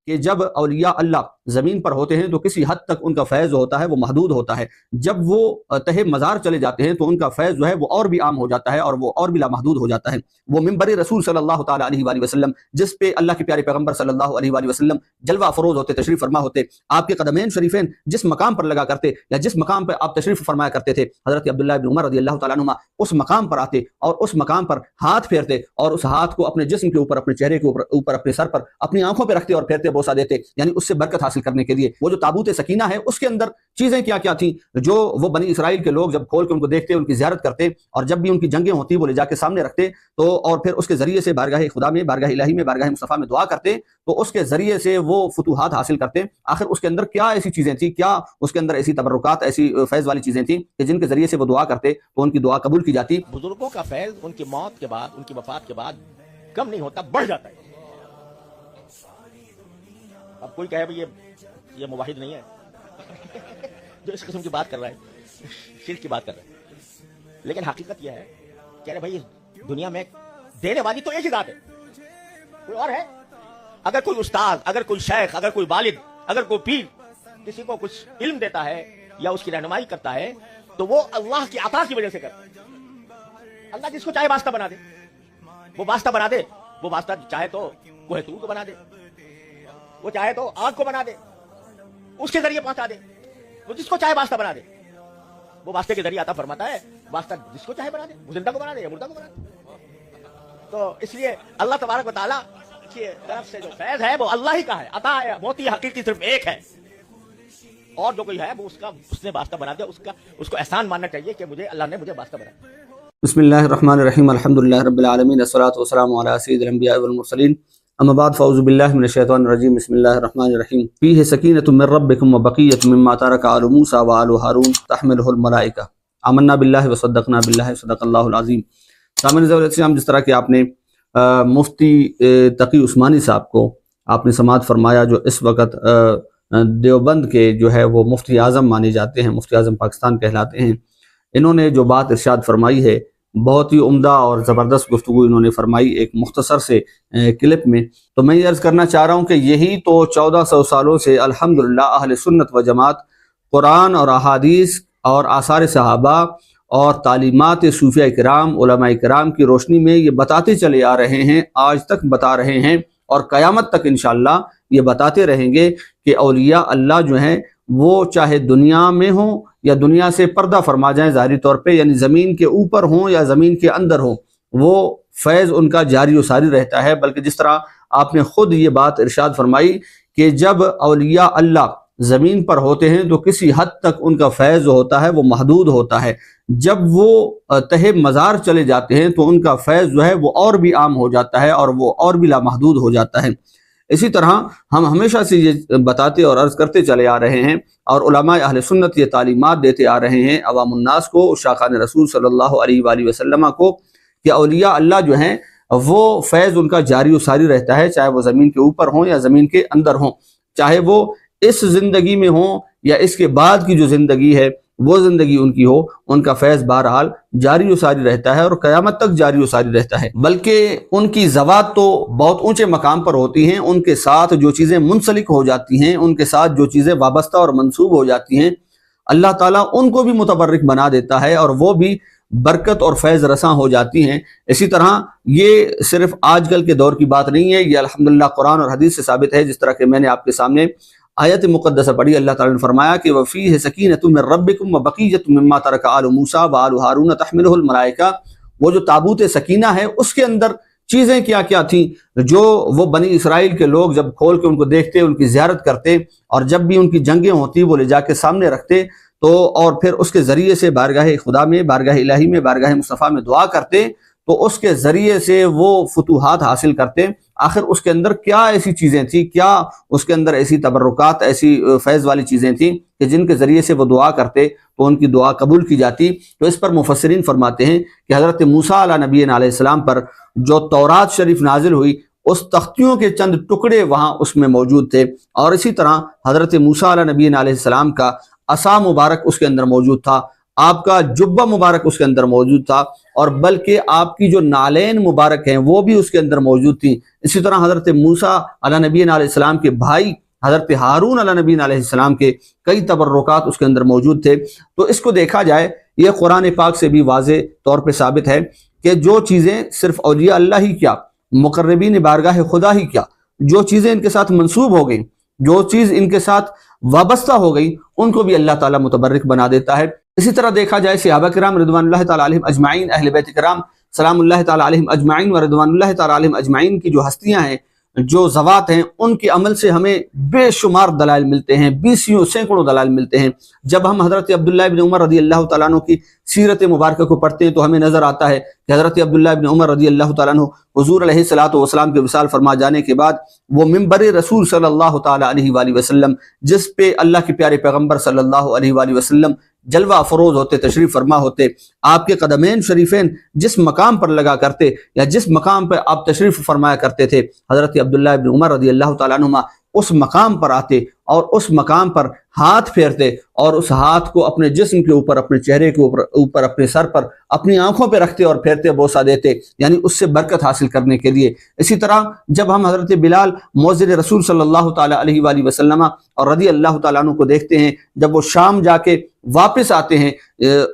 کہ جب اولیاء اللہ زمین پر ہوتے ہیں تو کسی حد تک ان کا فیض ہوتا ہے وہ محدود ہوتا ہے، جب وہ تہ مزار چلے جاتے ہیں تو ان کا فیض جو ہے وہ اور بھی عام ہو جاتا ہے اور وہ اور بھی لامحدود ہو جاتا ہے۔ وہ منبر رسول صلی اللہ تعالیٰ علیہ وآلہ وسلم جس پہ اللہ کے پیارے پیغمبر صلی اللہ علیہ وآلہ وسلم جلوہ افروز ہوتے، تشریف فرما ہوتے، آپ کے قدمین شریفین جس مقام پر لگا کرتے یا جس مقام پہ آپ تشریف فرمایا کرتے تھے، حضرت عبداللہ بن عمر رضی اللہ تعالیٰ عنہما اس مقام پر آتے اور اس مقام پر ہاتھ پھیرتے اور اس ہاتھ کو اپنے جسم کے اوپر، اپنے چہرے کے اوپر، اپنے سر پر، اپنی آنکھوں پہ رکھتے اور پھیرتے، بوسہ دیتے، یعنی اس سے برکت حاصل کرنے کے لیے۔ وہ جو تابوت سکینہ ہے اس کے اندر چیزیں کیا کیا تھیں جو وہ بنی اسرائیل کے لوگ جب کھول کے ان کو دیکھتے، ان کی زیارت کرتے، اور جب بھی ان کی جنگیں ہوتی وہ لے جا کے سامنے رکھتے تو، اور پھر اس کے ذریعے سے بارگاہ خدا میں، بارگاہ الہی میں، بارگاہ مصطفیٰ میں دعا کرتے تو اس کے ذریعے سے وہ فتوحات حاصل کرتے۔ آخر اس کے اندر کیا ایسی چیزیں تھیں، کیا اس کے اندر ایسی تبرکات، ایسی فیض والی چیزیں تھیں کہ جن کے ذریعے سے وہ دعا کرتے تو ان کی دعا قبول کی جاتی۔ بزرگوں کا فیض ان کی موت کے بعد، ان کی وفات کے بعد کم نہیں ہوتا، بڑھ جاتا ہے۔ اب کوئی کہے بھئی یہ موحد نہیں ہے جو اس قسم کی بات کر رہا ہے، شرک کی بات کر رہا ہے، لیکن حقیقت یہ ہے کہ ارے بھائی دنیا میں دینے والی تو ایک ہی ذات ہے، کوئی اور ہے؟ اگر کوئی استاد، اگر کوئی شیخ، اگر کوئی والد، اگر کوئی پیر کسی کو کچھ علم دیتا ہے یا اس کی رہنمائی کرتا ہے تو وہ اللہ کی عطا کی وجہ سے کرتا ہے۔ اللہ جس کو چاہے واسطہ بنا دے، وہ واسطہ بنا دے، وہ واسطہ چاہے تو کوہ طور کو بنا دے، وہ چاہے تو آگ کو بنا دے، اس کے ذریعے پہنچا دے، وہ جس کو چاہے واسطہ بنا دے، وہ واسطے کے ذریعے عطا فرماتا ہے۔ واسطہ جس کو چاہے بنا دے، وہ زندہ کو بنا دے یا مردہ کو بنا دے۔ تو اس لیے اللہ تبارک و تعالیٰ کی طرف سے جو فیض ہے وہ اللہ ہی کا ہے، عطا ہے، موتی حقیقی صرف ایک ہے، اور جو کوئی ہے وہ اس نے واسطہ بنا دیا، اس کو احسان ماننا چاہیے کہ اللہ نے مجھے واسطہ بنا دیا۔ بسم اللہ الرحمن الرحیم، الحمدللہ رب العالمین، الصلاۃ والسلام علی سید الانبیاء والمرسلین، اما بعد فاعوذ باللہ من الشیطان الرجیم، بسم اللہ الرحمن الرحیم۔ فیہ سکینۃ من ربکم وبقیۃ مما ترک آل موسیٰ وآل ہارون تحملہ الملائکہ، آمنا باللہ وصدقنا باللہ، صدق اللہ العظیم۔ سامعین السلام، جس طرح کہ آپ نے مفتی تقی عثمانی صاحب کو آپ نے سماعت فرمایا، جو اس وقت دیوبند کے جو ہے وہ مفتی اعظم مانے جاتے ہیں، مفتی اعظم پاکستان کہلاتے ہیں، انہوں نے جو بات ارشاد فرمائی ہے بہت ہی عمدہ اور زبردست گفتگو انہوں نے فرمائی ایک مختصر سے کلپ میں۔ تو میں یہ عرض کرنا چاہ رہا ہوں کہ یہی تو 1400 سالوں سے الحمدللہ اہل سنت و جماعت قرآن اور احادیث اور آثار صحابہ اور تعلیمات صوفیہ کرام، علماء کرام کی روشنی میں یہ بتاتے چلے آ رہے ہیں، آج تک بتا رہے ہیں، اور قیامت تک انشاءاللہ یہ بتاتے رہیں گے کہ اولیاء اللہ جو ہیں وہ چاہے دنیا میں ہوں یا دنیا سے پردہ فرما جائیں ظاہری طور پہ، یعنی زمین کے اوپر ہوں یا زمین کے اندر ہوں، وہ فیض ان کا جاری و ساری رہتا ہے۔ بلکہ جس طرح آپ نے خود یہ بات ارشاد فرمائی کہ جب اولیاء اللہ زمین پر ہوتے ہیں تو کسی حد تک ان کا فیض ہوتا ہے وہ محدود ہوتا ہے، جب وہ تہ مزار چلے جاتے ہیں تو ان کا فیض جو ہے وہ اور بھی عام ہو جاتا ہے اور وہ اور بھی لامحدود ہو جاتا ہے۔ اسی طرح ہم ہمیشہ سے یہ بتاتے اور عرض کرتے چلے آ رہے ہیں، اور علماء اہل سنت یہ تعلیمات دیتے آ رہے ہیں عوام الناس کو، شاخان رسول صلی اللہ علیہ وآلہ وسلم کو، کہ اولیاء اللہ جو ہیں وہ فیض ان کا جاری و ساری رہتا ہے، چاہے وہ زمین کے اوپر ہوں یا زمین کے اندر ہوں، چاہے وہ اس زندگی میں ہوں یا اس کے بعد کی جو زندگی ہے وہ زندگی ان کی ہو، ان کا فیض بہرحال جاری و ساری رہتا ہے اور قیامت تک جاری و ساری رہتا ہے۔ بلکہ ان کی ذوات تو بہت اونچے مقام پر ہوتی ہیں، ان کے ساتھ جو چیزیں منسلک ہو جاتی ہیں، ان کے ساتھ جو چیزیں وابستہ اور منسوب ہو جاتی ہیں، اللہ تعالیٰ ان کو بھی متبرک بنا دیتا ہے اور وہ بھی برکت اور فیض رساں ہو جاتی ہیں۔ اسی طرح یہ صرف آج کل کے دور کی بات نہیں ہے، یہ الحمدللہ قرآن اور حدیث سے ثابت ہے، جس طرح کہ میں نے آپ کے سامنے آیت مقدسہ پڑھی، اللہ تعالیٰ نے فرمایا کہ وَفِيهِ سَكِينَةٌ مِّن رَبِّكُمْ وَبَقِيَّةٌ مِّمَّا تَرَكَ آلُ مُوسَىٰ وَآلُ هَارُونَ تَحْمِلُهُ الْمَلَائِكَةُ، وہ جو تابوت سکینہ ہے اس کے اندر چیزیں کیا کیا تھیں جو وہ بنی اسرائیل کے لوگ جب کھول کے ان کو دیکھتے، ان کی زیارت کرتے، اور جب بھی ان کی جنگیں ہوتی وہ لے جا کے سامنے رکھتے تو، اور پھر اس کے ذریعے سے بارگاہ خدا میں، بارگاہ الہی میں، بارگاہ مصطفیٰ میں دعا کرتے تو اس کے ذریعے سے وہ فتوحات حاصل کرتے۔ آخر اس کے اندر کیا ایسی چیزیں تھیں، کیا اس کے اندر ایسی تبرکات، ایسی فیض والی چیزیں تھیں کہ جن کے ذریعے سے وہ دعا کرتے تو ان کی دعا قبول کی جاتی۔ تو اس پر مفسرین فرماتے ہیں کہ حضرت موسیٰ علیہ نبینا علیہ السلام پر جو تورات شریف نازل ہوئی، اس تختیوں کے چند ٹکڑے وہاں اس میں موجود تھے، اور اسی طرح حضرت موسیٰ علیہ نبینا علیہ السلام کا عصا مبارک اس کے اندر موجود تھا، آپ کا جبہ مبارک اس کے اندر موجود تھا، اور بلکہ آپ کی جو نالین مبارک ہیں وہ بھی اس کے اندر موجود تھیں۔ اسی طرح حضرت موسیٰ علیہ نبی علیہ السلام کے بھائی حضرت ہارون علیہ نبی علیہ السلام کے کئی تبرکات اس کے اندر موجود تھے۔ تو اس کو دیکھا جائے، یہ قرآن پاک سے بھی واضح طور پہ ثابت ہے کہ جو چیزیں صرف اولیاء اللہ ہی کیا، مقربین بارگاہ خدا ہی کیا، جو چیزیں ان کے ساتھ منسوب ہو گئیں، جو چیز ان کے ساتھ وابستہ ہو گئی، ان کو بھی اللہ تعالیٰ متبرک بنا دیتا ہے۔ اسی طرح دیکھا جائے صحابہ کرام رضوان اللہ تعالیٰ علیہم اجمعین، اہل بیت کرام سلام اللہ تعالیٰ علیہم اجمعین و رضوان اللہ تعالیٰ علیہم اجمعین کی جو ہستیاں ہیں، جو ذوات ہیں، ان کے عمل سے ہمیں بے شمار دلائل ملتے ہیں، بیسیوں سینکڑوں دلائل ملتے ہیں۔ جب ہم حضرت عبداللہ ابن عمر رضی اللہ تعالیٰ عنہ کی سیرت مبارکہ کو پڑھتے ہیں تو ہمیں نظر آتا ہے کہ حضرت عبداللہ ابن عمر رضی اللہ تعالیٰ عنہ حضور علیہ الصلوۃ والسلام کے وصال فرما جانے کے بعد وہ منبر رسول صلی اللہ تعالیٰ علیہ وآلہ وسلم، جس پہ اللہ کے پیارے پیغمبر صلی اللہ علیہ وآلہ وسلم جلوہ افروز ہوتے، تشریف فرما ہوتے، آپ کے قدمین شریفین جس مقام پر لگا کرتے یا جس مقام پر آپ تشریف فرمایا کرتے تھے، حضرت عبداللہ ابن عمر رضی اللہ تعالیٰ عنہما اس مقام پر آتے اور اس مقام پر ہاتھ پھیرتے اور اس ہاتھ کو اپنے جسم کے اوپر، اپنے چہرے کے اوپر، اپنے سر پر، اپنی آنکھوں پہ رکھتے اور پھیرتے، بوسہ دیتے، یعنی اس سے برکت حاصل کرنے کے لیے۔ اسی طرح جب ہم حضرت بلال مؤذن رسول صلی اللہ تعالیٰ علیہ وآلہ وسلم اور رضی اللہ تعالیٰ عنہ کو دیکھتے ہیں، جب وہ شام جا کے واپس آتے ہیں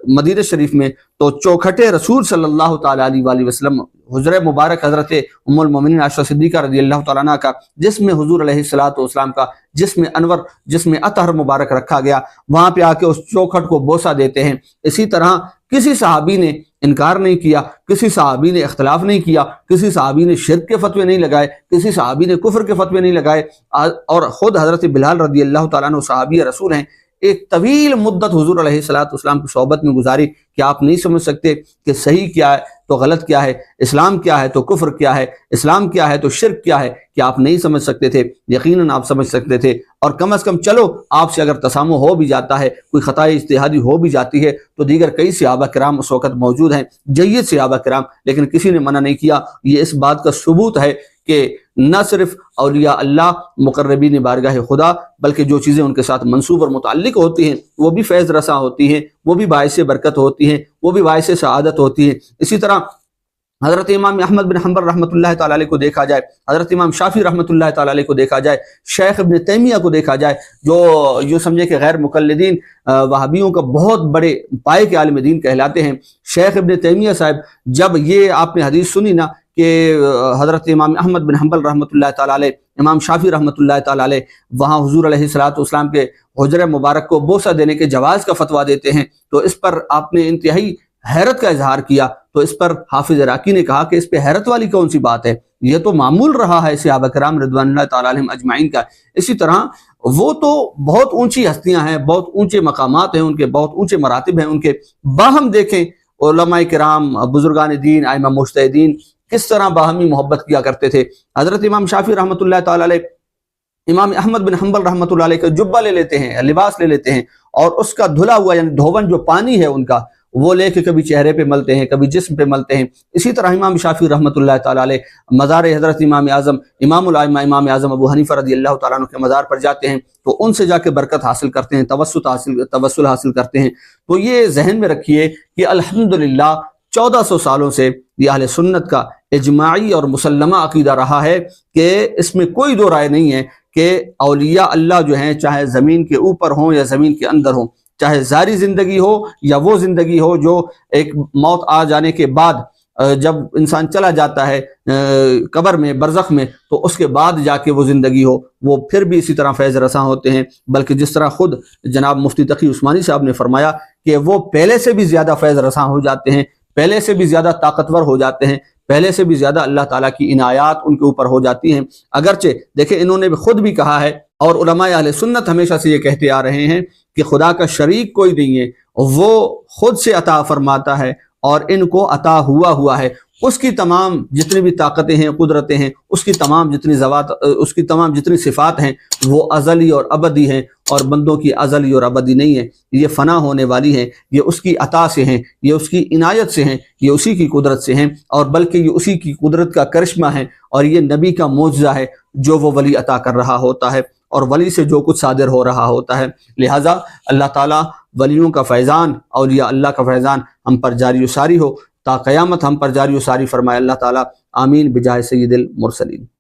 مدینہ شریف میں، تو چوکھٹے رسول صلی اللہ تعالیٰ علیہ وآلہ وسلم، حجرہ مبارک حضرت ام المومنین عائشہ صدیقہ رضی اللہ تعالیٰ عنہ کا، جس میں حضور علیہ الصلوۃ والسلام کا جسم انور، جسم اطہر مبارک رکھا گیا، وہاں پہ آ کے اس چوکھٹ کو بوسہ دیتے ہیں۔ اسی طرح کسی صحابی نے انکار نہیں کیا، کسی صحابی نے اختلاف نہیں کیا، کسی صحابی نے شرک کے فتوے نہیں لگائے، کسی صحابی نے کفر کے فتوے نہیں لگائے، اور خود حضرت بلال رضی اللہ تعالیٰ عنہ صحابی رسول ہیں، ایک طویل مدت حضور علیہ الصلوۃ والسلام کی صحبت میں گزاری کہ آپ نہیں سمجھ سکتے کہ صحیح کیا ہے تو غلط کیا ہے، اسلام کیا ہے تو کفر کیا ہے، اسلام کیا ہے تو شرک کیا ہے، کہ آپ نہیں سمجھ سکتے تھے۔ یقیناً آپ سمجھ سکتے تھے، اور کم از کم چلو آپ سے اگر تسامح ہو بھی جاتا ہے، کوئی خطا اجتہادی ہو بھی جاتی ہے، تو دیگر کئی صحابہ کرام اس وقت موجود ہیں، جید صحابہ کرام، لیکن کسی نے منع نہیں کیا۔ یہ اس بات کا ثبوت ہے کہ نہ صرف اولیاء اللہ مقربین بارگاہ خدا، بلکہ جو چیزیں ان کے ساتھ منسوب اور متعلق ہوتی ہیں وہ بھی فیض رساں ہوتی ہیں، وہ بھی باعث برکت ہوتی ہیں، وہ بھی باعث سعادت ہوتی ہیں۔ اسی طرح حضرت امام احمد بن حنبل رحمۃ اللہ تعالیٰ علیہ کو دیکھا جائے، حضرت امام شافعی رحمۃ اللہ تعالیٰ علیہ کو دیکھا جائے، شیخ ابن تیمیہ کو دیکھا جائے، جو یوں سمجھے کہ غیر مقلدین وہابیوں کا بہت بڑے پائے کے عالم دین کہلاتے ہیں۔ شیخ ابن تیمیہ صاحب، جب یہ آپ نے حدیث سنی نا کہ حضرت امام احمد بن حنبل رحمۃ اللہ تعالیٰ علیہ، امام شافعی رحمۃ اللہ تعالیٰ علیہ وہاں حضور علیہ الصلوۃ والسلام کے حجرہ مبارک کو بوسہ دینے کے جواز کا فتویٰ دیتے ہیں، تو اس پر آپ نے انتہائی حیرت کا اظہار کیا۔ تو اس پر حافظ عراقی نے کہا کہ اس پہ حیرت والی کون سی بات ہے، یہ تو معمول رہا ہے صحابہ کرام رضوان اللہ تعالیٰ علیہم اجمعین کا۔ اسی طرح وہ تو بہت اونچی ہستیاں ہیں، بہت اونچے مقامات ہیں، ان کے بہت اونچے مراتب ہیں ان کے، باہم دیکھیں علماء کرام، بزرگان دین، ائمہ مجتہدین کس طرح باہمی محبت کیا کرتے تھے۔ حضرت امام شافعی رحمۃ اللہ تعالیٰ علیہ امام احمد بن حنبل رحمۃ اللہ علیہ کا جبہ لے لیتے ہیں، لباس لے لیتے ہیں، اور اس کا دھلا ہوا یعنی دھون جو پانی ہے ان کا، وہ لے کے کبھی چہرے پہ ملتے ہیں، کبھی جسم پہ ملتے ہیں۔ اسی طرح امام شافعی رحمۃ اللہ تعالیٰ علیہ مزار حضرت امام اعظم امام الائمہ امام اعظم ابو حنیفہ رضی اللہ تعالیٰ عنہ کے مزار پر جاتے ہیں، تو ان سے جا کے برکت حاصل کرتے ہیں، توسل حاصل کرتے ہیں۔ تو یہ ذہن میں رکھیے کہ الحمدللہ 1400 سالوں سے یہ اہل سنت کا اجماعی اور مسلمہ عقیدہ رہا ہے کہ اس میں کوئی دو رائے نہیں ہے کہ اولیاء اللہ جو ہیں، چاہے زمین کے اوپر ہوں یا زمین کے اندر ہوں، چاہے ظاہری زندگی ہو یا وہ زندگی ہو جو ایک موت آ جانے کے بعد جب انسان چلا جاتا ہے قبر میں، برزخ میں، تو اس کے بعد جا کے وہ زندگی ہو، وہ پھر بھی اسی طرح فیض رساں ہوتے ہیں۔ بلکہ جس طرح خود جناب مفتی تقی عثمانی صاحب نے فرمایا کہ وہ پہلے سے بھی زیادہ فیض رساں ہو جاتے ہیں، پہلے سے بھی زیادہ طاقتور ہو جاتے ہیں، پہلے سے بھی زیادہ اللہ تعالیٰ کی عنایات ان کے اوپر ہو جاتی ہیں۔ اگرچہ دیکھیں انہوں نے خود بھی کہا ہے، اور علماء اہل سنت ہمیشہ سے یہ کہتے آ رہے ہیں کہ خدا کا شریک کوئی نہیں ہے، وہ خود سے عطا فرماتا ہے اور ان کو عطا ہوا ہے۔ اس کی تمام جتنی بھی طاقتیں ہیں، قدرتیں ہیں، اس کی تمام جتنی صفات ہیں، وہ ازلی اور ابدی ہیں، اور بندوں کی ازلی اور ابدی نہیں ہے، یہ فنا ہونے والی ہیں، یہ اس کی عطا سے ہیں، یہ اس کی عنایت سے ہیں، یہ اسی کی قدرت سے ہیں، اور بلکہ یہ اسی کی قدرت کا کرشمہ ہے، اور یہ نبی کا معجزہ ہے جو وہ ولی عطا کر رہا ہوتا ہے، اور ولی سے جو کچھ صادر ہو رہا ہوتا ہے۔ لہٰذا اللہ تعالیٰ ولیوں کا فیضان، اولیاء اللہ کا فیضان ہم پر جاری و ساری ہو، تا قیامت ہم پر جاری و ساری فرمائے اللہ تعالیٰ، آمین بجاہ سید المرسلین۔